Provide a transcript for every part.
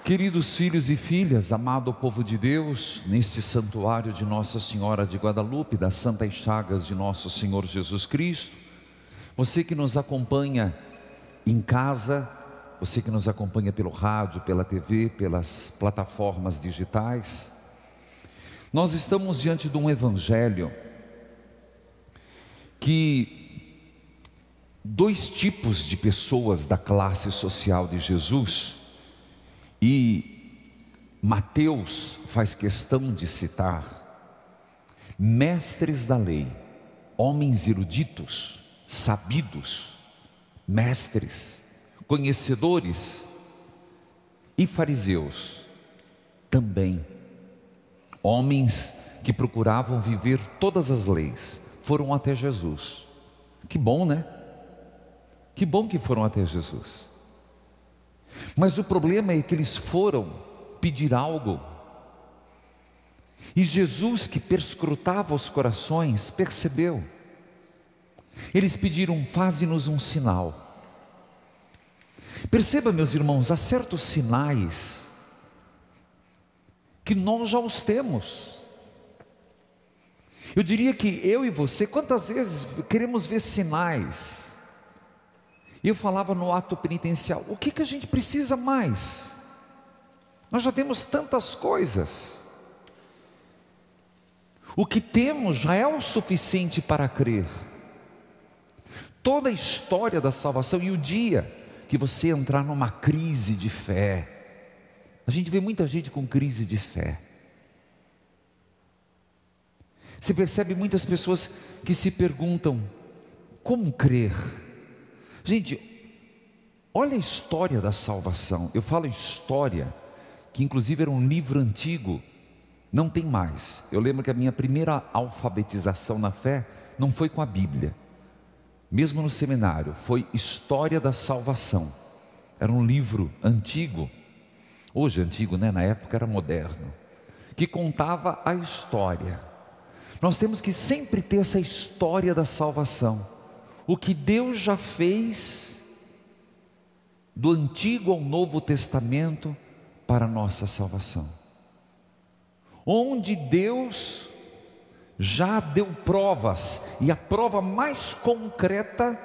Queridos filhos e filhas, amado povo de Deus, neste santuário de Nossa Senhora de Guadalupe, das Santas Chagas de Nosso Senhor Jesus Cristo, você que nos acompanha em casa, você que nos acompanha pelo rádio, pela TV, pelas plataformas digitais, nós estamos diante de um evangelho que dois tipos de pessoas da classe social de Jesus, e Mateus faz questão de citar, mestres da lei, homens eruditos, sabidos, mestres, conhecedores, e fariseus, também, homens que procuravam viver todas as leis, foram até Jesus. Que bom, né? Que bom que foram até Jesus. Mas o problema é que eles foram pedir algo, e Jesus, que perscrutava os corações, percebeu. Eles pediram: faze-nos um sinal. Perceba, meus irmãos, há certos sinais que nós já os temos. Eu diria que eu e você, quantas vezes queremos ver sinais? Eu falava no ato penitencial, o que a gente precisa mais? Nós já temos tantas coisas. O que temos já é o suficiente para crer. Toda a história da salvação, e o dia que você entrar numa crise de fé, a gente vê muita gente com crise de fé. Você percebe muitas pessoas que se perguntam: como crer? Gente, olha a história da salvação. Eu falo história, que inclusive era um livro antigo, não tem mais. Eu lembro que a minha primeira alfabetização na fé não foi com a Bíblia, mesmo no seminário, foi História da Salvação. Era um livro antigo, hoje antigo, né? Na época era moderno, que contava a história. Nós temos que sempre ter essa história da salvação, o que Deus já fez do Antigo ao Novo Testamento para a nossa salvação, onde Deus já deu provas, e a prova mais concreta,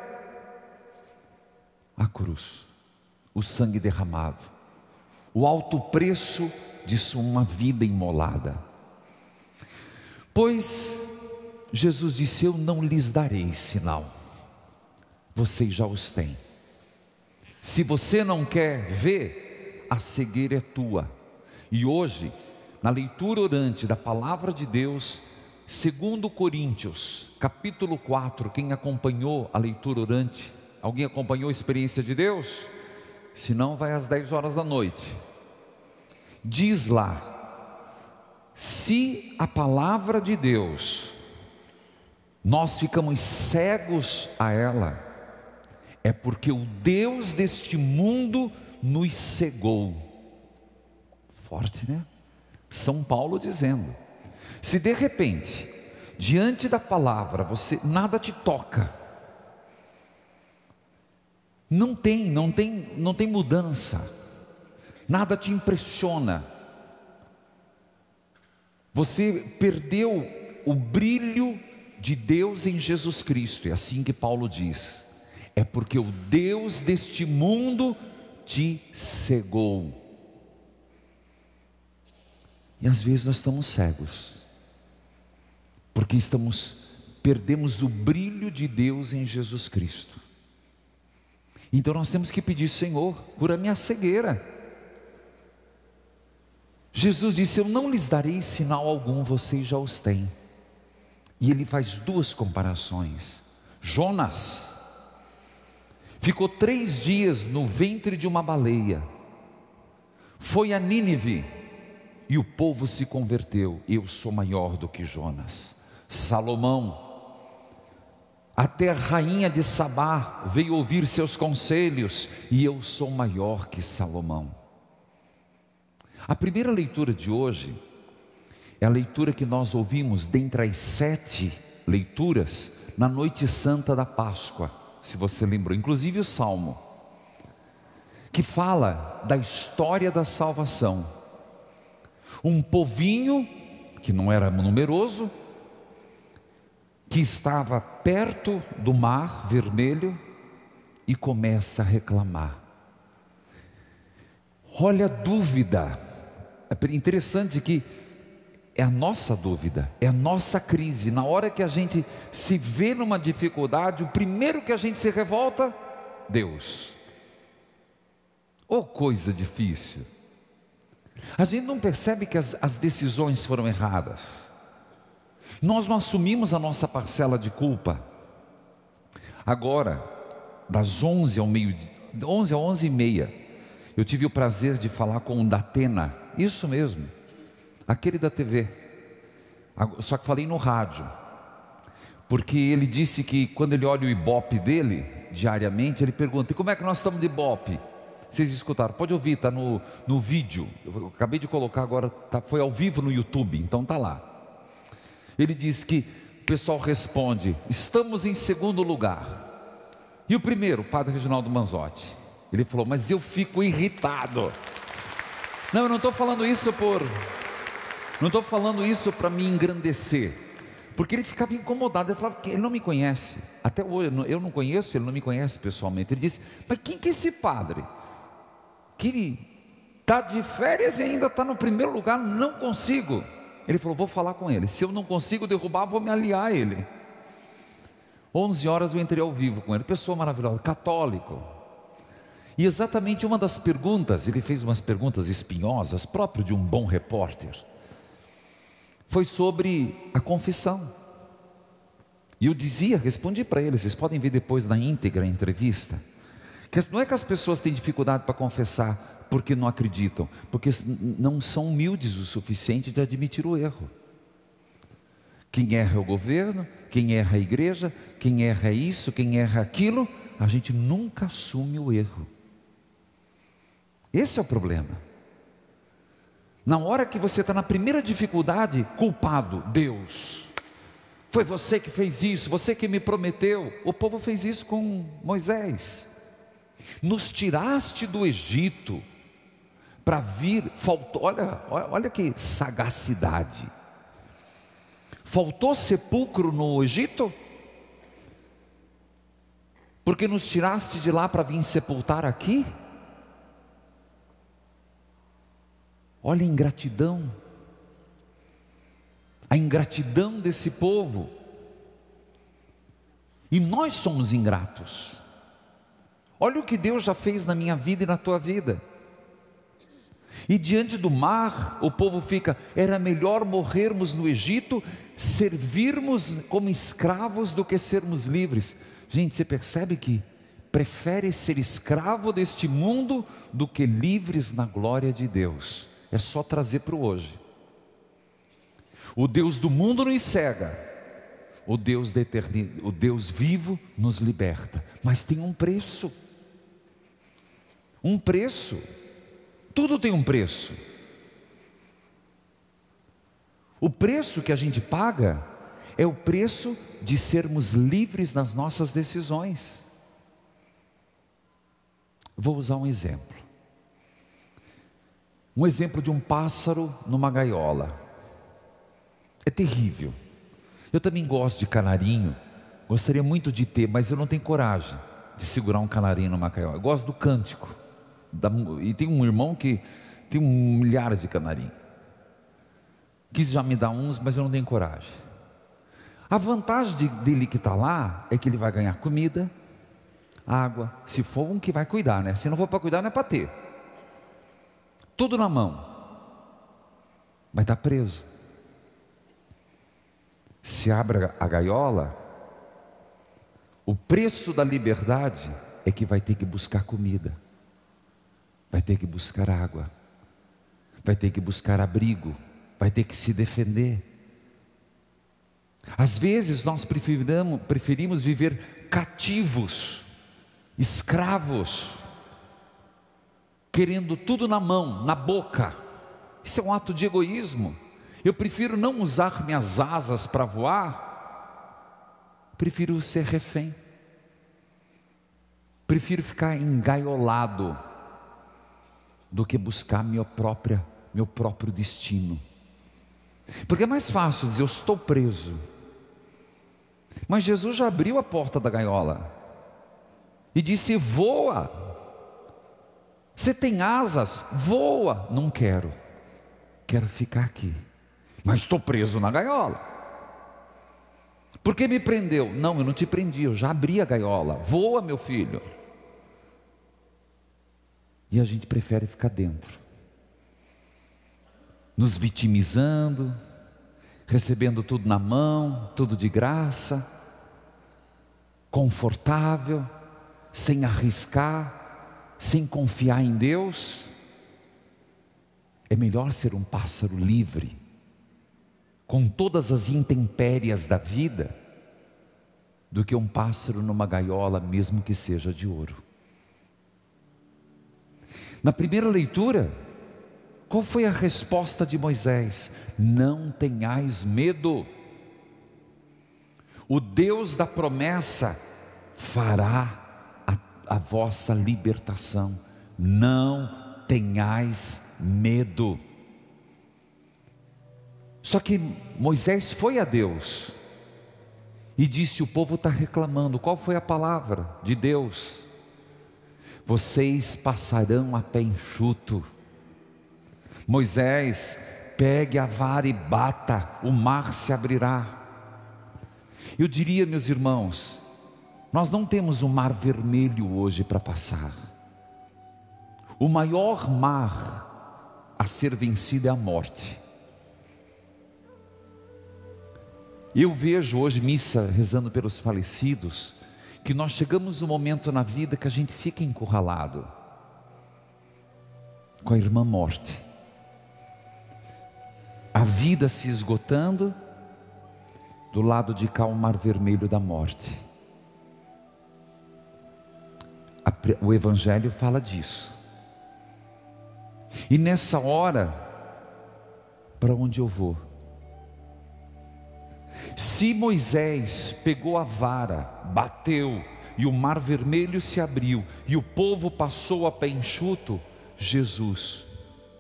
a cruz, o sangue derramado, o alto preço de uma vida imolada. Pois Jesus disse: eu não lhes darei sinal, vocês já os têm. Se você não quer ver, a cegueira é tua. E hoje, na leitura orante da palavra de Deus, 2 Coríntios, capítulo 4, quem acompanhou a leitura orante, alguém acompanhou a experiência de Deus? Se não, vai às 10 horas da noite. Diz lá: se a palavra de Deus, nós ficamos cegos a ela, é porque o Deus deste mundo nos cegou. Forte, né? São Paulo dizendo: se de repente, diante da palavra, nada te toca, não tem mudança, nada te impressiona, você perdeu o brilho de Deus em Jesus Cristo. É assim que Paulo diz: é porque o Deus deste mundo te cegou. E às vezes nós estamos cegos, porque perdemos o brilho de Deus em Jesus Cristo. Então nós temos que pedir: Senhor, cura minha cegueira. Jesus disse: eu não lhes darei sinal algum, vocês já os têm. E ele faz duas comparações. Jonas ficou 3 dias no ventre de uma baleia, foi a Nínive, e o povo se converteu. Eu sou maior do que Jonas. Salomão, até a rainha de Sabá veio ouvir seus conselhos, e eu sou maior que Salomão. A primeira leitura de hoje é a leitura que nós ouvimos dentre as 7 leituras na noite santa da Páscoa, se você lembrou, inclusive o Salmo, que fala da história da salvação. Um povinho, que não era numeroso, que estava perto do Mar Vermelho e começa a reclamar. Olha a dúvida, é interessante que é a nossa dúvida, é a nossa crise. Na hora que a gente se vê numa dificuldade, o primeiro que a gente se revolta, Deus. Oh, coisa difícil. A gente não percebe que as decisões foram erradas. Nós não assumimos a nossa parcela de culpa. Agora, das 11 ao meio-dia, 11 a 11h30, eu tive o prazer de falar com o Datena, isso mesmo, aquele da TV, só que falei no rádio, porque ele disse que quando ele olha o Ibope dele, diariamente, ele pergunta: e como é que nós estamos de Ibope? Vocês escutaram? Pode ouvir, está no vídeo, eu acabei de colocar agora, foi ao vivo no YouTube, então está lá. Ele diz que o pessoal responde: estamos em segundo lugar. E o primeiro, o padre Reginaldo Manzotti, ele falou: mas eu fico irritado. Não, eu não estou falando isso para me engrandecer, porque ele ficava incomodado. Ele falava que ele não me conhece, até hoje eu não conheço, ele não me conhece pessoalmente. Ele disse: mas quem que é esse padre que está de férias e ainda está no primeiro lugar? Não consigo. Ele falou: vou falar com ele, se eu não consigo derrubar, vou me aliar a ele. 11 horas eu entrei ao vivo com ele, pessoa maravilhosa, católico. E exatamente uma das perguntas, ele fez umas perguntas espinhosas, próprio de um bom repórter, foi sobre a confissão. E eu respondi para ele, vocês podem ver depois na íntegra a entrevista, que não é que as pessoas têm dificuldade para confessar porque não acreditam, porque não são humildes o suficiente de admitir o erro. Quem erra é o governo, quem erra é a igreja, quem erra é isso, quem erra é aquilo. A gente nunca assume o erro. Esse é o problema. Na hora que você está na primeira dificuldade, culpado, Deus, foi você que fez isso, você que me prometeu. O povo fez isso com Moisés. Nos tiraste do Egito para vir, faltou, olha que sagacidade. Faltou sepulcro no Egito? Porque nos tiraste de lá para vir sepultar aqui? Olha a ingratidão desse povo. E nós somos ingratos. Olha o que Deus já fez na minha vida e na tua vida. E diante do mar, o povo fica: era melhor morrermos no Egito, servirmos como escravos do que sermos livres. Gente, você percebe que prefere ser escravo deste mundo do que livres na glória de Deus. É só trazer para o hoje. O Deus do mundo nos cega, o Deus da eternidade, o Deus vivo nos liberta, mas tem um preço. Um preço. Tudo tem um preço. O preço que a gente paga é o preço de sermos livres nas nossas decisões. Vou usar um exemplo. Um exemplo de um pássaro numa gaiola. É terrível. Eu também gosto de canarinho, gostaria muito de ter, mas eu não tenho coragem de segurar um canarinho numa gaiola. Eu gosto do cântico. E tem um irmão que tem milhares de canarinhos. Quis já me dar uns, mas eu não tenho coragem. A vantagem dele que está lá é que ele vai ganhar comida, água, se for um que vai cuidar, né? Se não for para cuidar, não é para ter. Tudo na mão. Vai estar preso. Se abre a gaiola, o preço da liberdade é que vai ter que buscar comida, vai ter que buscar água, vai ter que buscar abrigo, vai ter que se defender. Às vezes nós preferimos viver cativos, escravos, querendo tudo na mão, na boca. Isso é um ato de egoísmo. Eu prefiro não usar minhas asas para voar, prefiro ser refém, prefiro ficar engaiolado. do que buscar meu próprio destino. Porque é mais fácil dizer, eu estou preso. Mas Jesus já abriu a porta da gaiola e disse, voa. Você tem asas, voa. Não quero, quero ficar aqui, mas estou preso na gaiola. Por que me prendeu? Não, eu não te prendi, eu já abri a gaiola. Voa, meu filho. E a gente prefere ficar dentro, nos vitimizando, recebendo tudo na mão, tudo de graça, confortável, sem arriscar, sem confiar em Deus. É melhor ser um pássaro livre, com todas as intempéries da vida, do que um pássaro numa gaiola, mesmo que seja de ouro. Na primeira leitura, qual foi a resposta de Moisés? Não tenhais medo, o Deus da promessa fará a vossa libertação, não tenhais medo. Só que Moisés foi a Deus e disse, o povo está reclamando. Qual foi a palavra de Deus? Vocês passarão a pé enxuto. Moisés, pegue a vara e bata, o mar se abrirá. Eu diria, meus irmãos, nós não temos um mar vermelho hoje para passar. O maior mar a ser vencido é a morte. Eu vejo hoje missa rezando pelos falecidos, que nós chegamos um momento na vida que a gente fica encurralado com a irmã morte. A vida se esgotando, do lado de cá o mar vermelho da morte. O Evangelho fala disso. E nessa hora, para onde eu vou? Se Moisés pegou a vara, bateu, e o mar vermelho se abriu, e o povo passou a pé enxuto, Jesus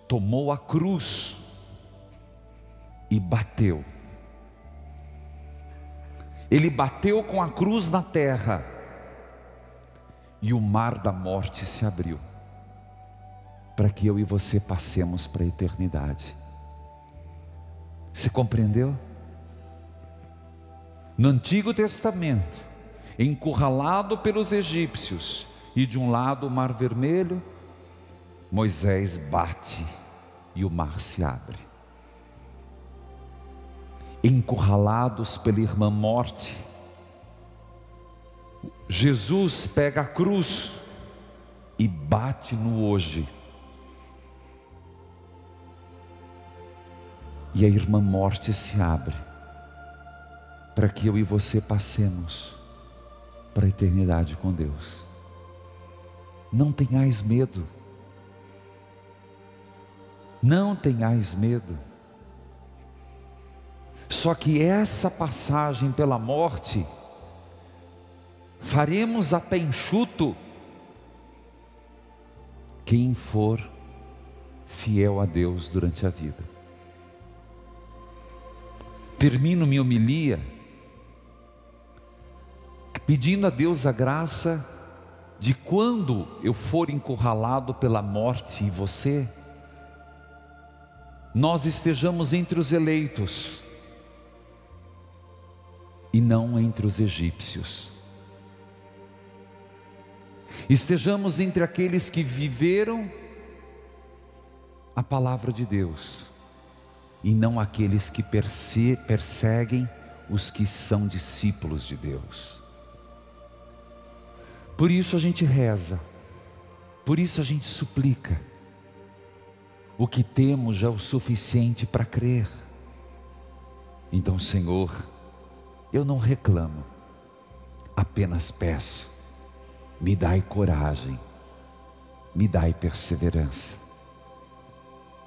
tomou a cruz e bateu. Ele bateu com a cruz na terra, e o mar da morte se abriu, para que eu e você passemos para a eternidade. Você compreendeu? No Antigo Testamento, encurralado pelos egípcios, e de um lado o mar vermelho, Moisés bate e o mar se abre. Encurralados pela irmã morte, Jesus pega a cruz e bate no hoje, e a irmã morte se abre, para que eu e você passemos para a eternidade com Deus. Não tenhais medo, não tenhais medo. Só que essa passagem pela morte, faremos a pé enxuto, quem for fiel a Deus durante a vida. Termino minha homilia pedindo a Deus a graça de, quando eu for encurralado pela morte, e você, nós estejamos entre os eleitos e não entre os egípcios. Estejamos entre aqueles que viveram a palavra de Deus e não aqueles que perseguem os que são discípulos de Deus. Por isso a gente reza, por isso a gente suplica. O que temos já é o suficiente para crer. Então, Senhor, eu não reclamo, apenas peço, me dai coragem, me dai perseverança.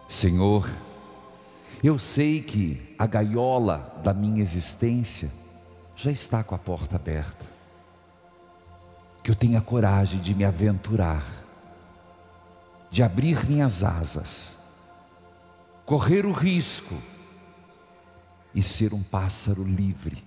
Senhor, eu sei que a gaiola da minha existência já está com a porta aberta, que eu tenha coragem de me aventurar, de abrir minhas asas, correr o risco e ser um pássaro livre,